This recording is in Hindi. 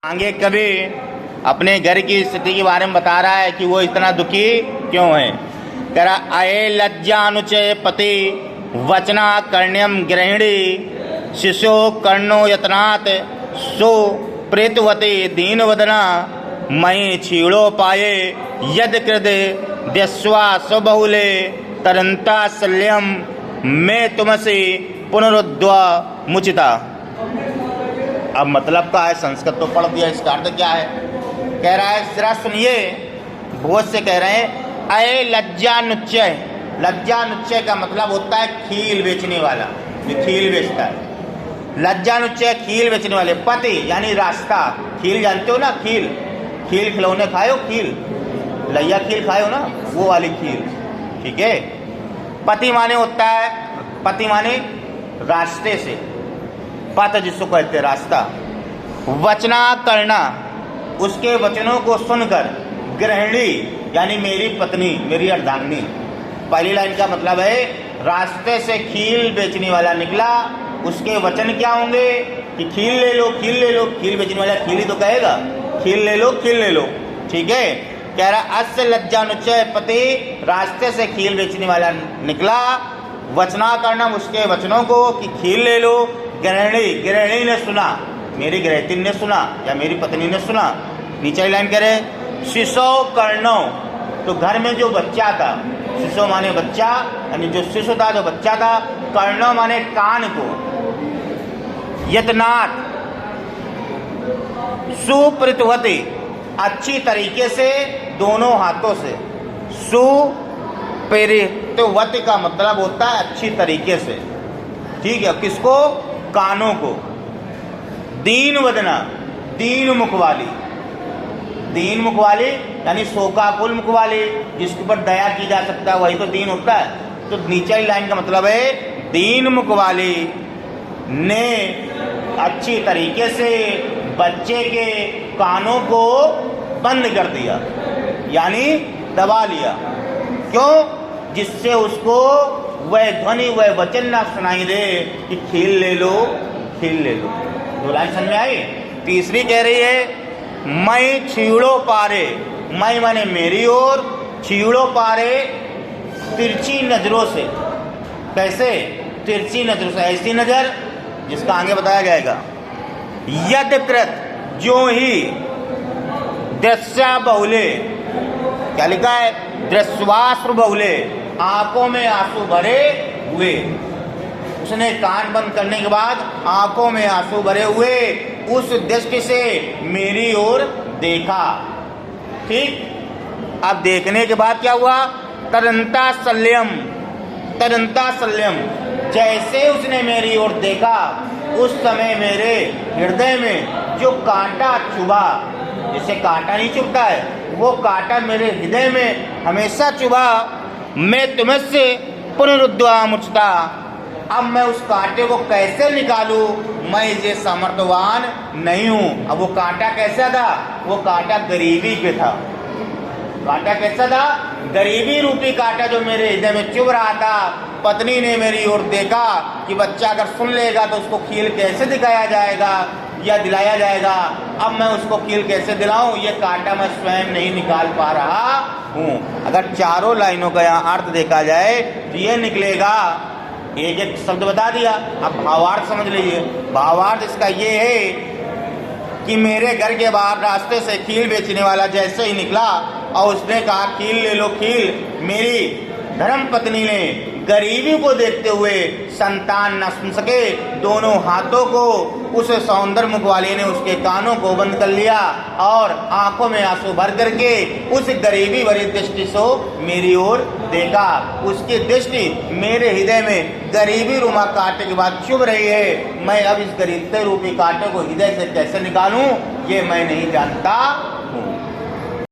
आगे कभी अपने घर की स्थिति के बारे में बता रहा है कि वो इतना दुखी क्यों है। कह रहा अये लज्जानुचय पति वचना कर्ण्यम गृहिणी शिशो कर्णो यतनात् सो प्रेतवती दीनवदना मयि क्षीणो पाये यद कृद द्यस्वा स्वबहुले तरंता शल्यम मैं तुमसे पुनरुद्वा मुचिता। अब मतलब का है, संस्कृत तो पढ़ दिया, इसका अर्थ क्या है। कह रहा है जरा सुनिए, बहुत से कह रहे हैं अये लज्जानुच्चय। लज्जानुच्चय का मतलब होता है खील बेचने वाला, जो खील बेचता है। लज्जानुच्चय खील बेचने वाले। पति यानी रास्ता। खील जानते हो ना, खील खील खिलौने खाए हो, खील लैया खील खाए हो ना, वो वाली खील, ठीक है। पति माने होता है, पति माने रास्ते से, पथ जिसको कहते हैं रास्ता। वचना करना, उसके वचनों को सुनकर। गृहिणी यानी मेरी पत्नी, मेरी अर्धांगिनी। पहली लाइन का मतलब है रास्ते से खील बेचने वाला निकला, उसके वचन क्या होंगे कि खील ले लो, खील ले लो। खील बेचने वाला खील ही तो कहेगा, खील ले लो, खील ले लो, ठीक है। कह रहा अस्य लज्जानुचय पति, रास्ते से खील बेचने वाला निकला। वचना करना, उसके वचनों को कि खील ले लो। गृहिणी, गृहिणी ने सुना, मेरी गृहती ने सुना या मेरी पत्नी ने सुना। नीचे लाइन करे शिशो कर्णो, तो घर में जो बच्चा था, शिशो माने बच्चा, यानी जो शिशु था, जो बच्चा था। कर्णो माने कान को। यतनात् सुप्रीतवती, अच्छी तरीके से, दोनों हाथों से। सुप्रीतवती का मतलब होता है अच्छी तरीके से, ठीक है। किसको? कानों को। दीन वदना, दीन मुख वाली। दीन मुख वाली यानी शोकाकुल मुख वाली, जिसके ऊपर दया की जा सकता है, वही तो दीन होता है। तो नीचे लाइन का मतलब है दीन मुख वाली ने अच्छी तरीके से बच्चे के कानों को बंद कर दिया, यानी दबा लिया। क्यों? जिससे उसको वह ध्वनि, वह वचन ना सुनाई दे कि खील ले लो, खील ले लो। दो लाइन समझ में आई। तीसरी कह रही है मैं छीड़ो पारे। मैं माने मेरी ओर, छीड़ो पारे तिरछी नजरों से। कैसे? तिरछी नजरों से, ऐसी नजर जिसका आगे बताया जाएगा। यद कृत, जो ही। दृश्या बहुले, क्या लिखा है? दृश्वाश्रु बहुले, आंखों में आंसू भरे हुए। उसने कान बंद करने के बाद आंखों में आंसू भरे हुए उस दृष्टि से मेरी ओर देखा, ठीक। अब देखने के बाद क्या हुआ? तरंता शल्यम, तरंता शल्यम, जैसे उसने मेरी ओर देखा उस समय मेरे हृदय में जो कांटा चुभा, जिसे कांटा नहीं चुभता है, वो कांटा मेरे हृदय में हमेशा चुभा। मैं तुमसे पुनरुद्वा मुचता। अब मैं उस कांटे को कैसे निकालूं? मैं ये सामर्थ्यवान नहीं हूं। अब वो कांटा कैसा था? वो कांटा गरीबी पे था। कांटा कैसा था? गरीबी रूपी कांटा जो मेरे हृदय में चुभ रहा था। पत्नी ने मेरी ओर देखा कि बच्चा अगर सुन लेगा तो उसको खील कैसे दिखाया जाएगा या दिलाया जाएगा। अब मैं उसको खील कैसे दिलाऊं? ये कांटा मैं स्वयं नहीं निकाल पा रहा हूं। अगर चारों लाइनों का यहाँ अर्थ देखा जाए तो ये निकलेगा, एक एक शब्द बता दिया, अब भावार्थ समझ लीजिए। भावार्थ इसका ये है कि मेरे घर के बाहर रास्ते से खील बेचने वाला जैसे ही निकला और उसने कहा खील ले लो, खील, मेरी धर्म पत्नी ने गरीबी को देखते हुए संतान न सुन सके, दोनों हाथों को उस सौंदर्य मुख वाले ने उसके कानों को बंद कर लिया और आंखों में आंसू भर करके उस गरीबी भरी दृष्टि से मेरी ओर देखा। उसकी दृष्टि मेरे हृदय में गरीबी रूमा कांटे के बाद चुभ रही है। मैं अब इस गरीबते रूपी कांटे को हृदय से कैसे निकालूं, ये मैं नहीं जानता